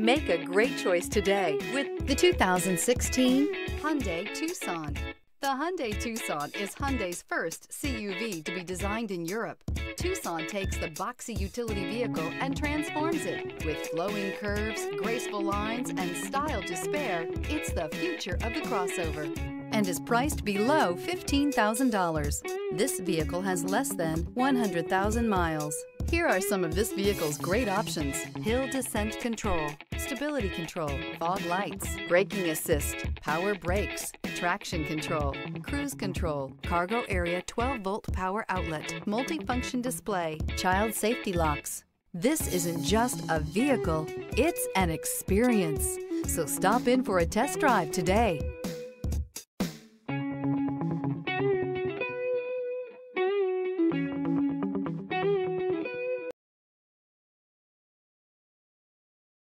Make a great choice today with the 2016 Hyundai Tucson. The Hyundai Tucson is Hyundai's first CUV to be designed in Europe. Tucson takes the boxy utility vehicle and transforms it. With flowing curves, graceful lines, and style to spare, it's the future of the crossover and is priced below $15,000. This vehicle has less than 100,000 miles. Here are some of this vehicle's great options: hill descent control, stability control, fog lights, braking assist, power brakes, traction control, cruise control, cargo area 12-volt power outlet, multifunction display, child safety locks. This isn't just a vehicle, it's an experience. So stop in for a test drive today.